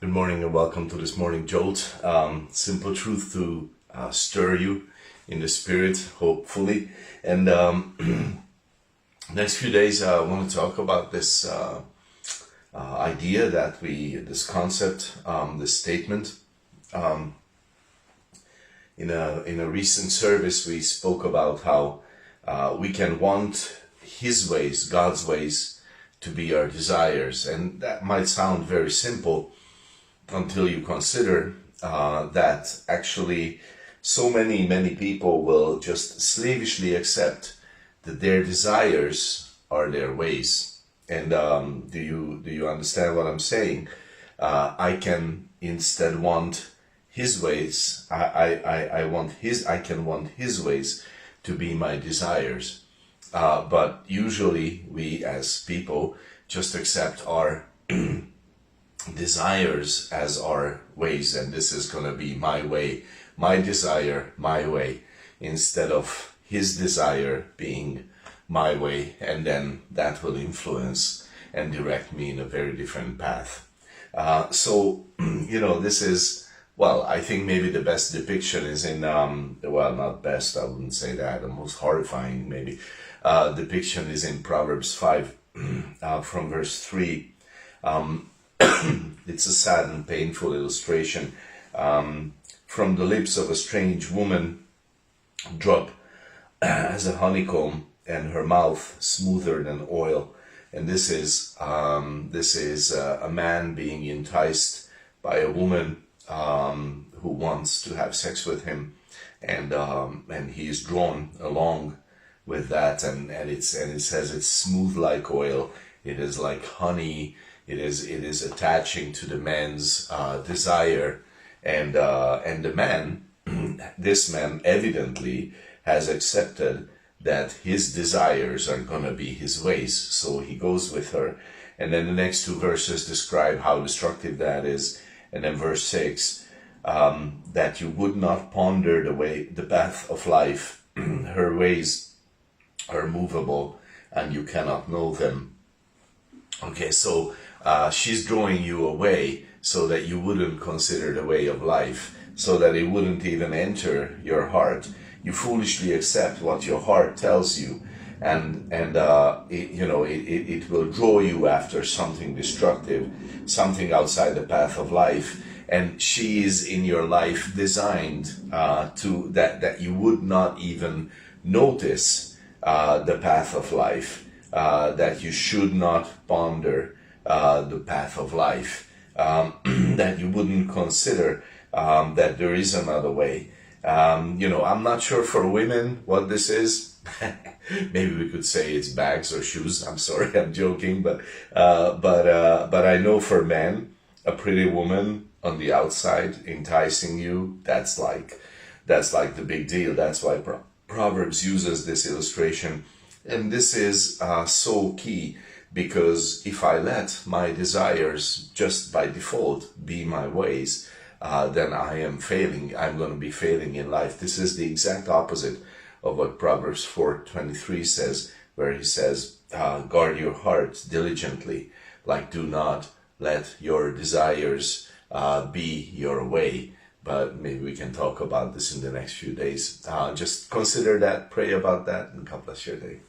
Good morning and welcome to this morning jolt. Simple truth to stir you in the spirit, hopefully. And next few days, I want to talk about this idea that this concept, this statement. In a recent service, we spoke about how we can want His ways, God's ways, to be our desires, and that might sound very simple until you consider that actually so many people will just slavishly accept that their desires are their ways. And do you understand what I'm saying? I can instead want His ways. I can want His ways to be my desires. But usually we as people just accept our desires as our ways, and this is going to be my way, my desire, my way, instead of His desire being my way, and then that will influence and direct me in a very different path. So this is, well, I think maybe the best depiction is in well, not best, I wouldn't say that, the most horrifying maybe depiction is in Proverbs 5 from verse 3. It's a sad and painful illustration. From the lips of a strange woman drop as a honeycomb, and her mouth smoother than oil. And this is a man being enticed by a woman who wants to have sex with him, and he is drawn along with that, and it says it's smooth like oil. It is like honey. It is attaching to the man's desire, and the man, this man evidently has accepted that his desires are gonna be his ways, so he goes with her. And then the next two verses describe how destructive that is. And then verse 6, that you would not ponder the path of life. Her ways are movable, and you cannot know them. Okay, so she's drawing you away so that you wouldn't consider the way of life, so that it wouldn't even enter your heart. You foolishly accept what your heart tells you, and it will draw you after something destructive, something outside the path of life. And she is in your life designed to that you would not even notice the path of life, that you should not ponder the path of life, that you wouldn't consider that there is another way. I'm not sure for women what this is. Maybe we could say it's bags or shoes. I'm sorry, I'm joking, but I know for men, a pretty woman on the outside enticing you, that's like the big deal. That's why Proverbs uses this illustration, and this is so key, because if I let my desires just by default be my ways, then I am failing. I'm going to be failing in life. This is the exact opposite of what Proverbs 4:23 says, where he says, guard your heart diligently, like do not let your desires be your way. But maybe we can talk about this in the next few days. Just consider that, pray about that, and God bless your day.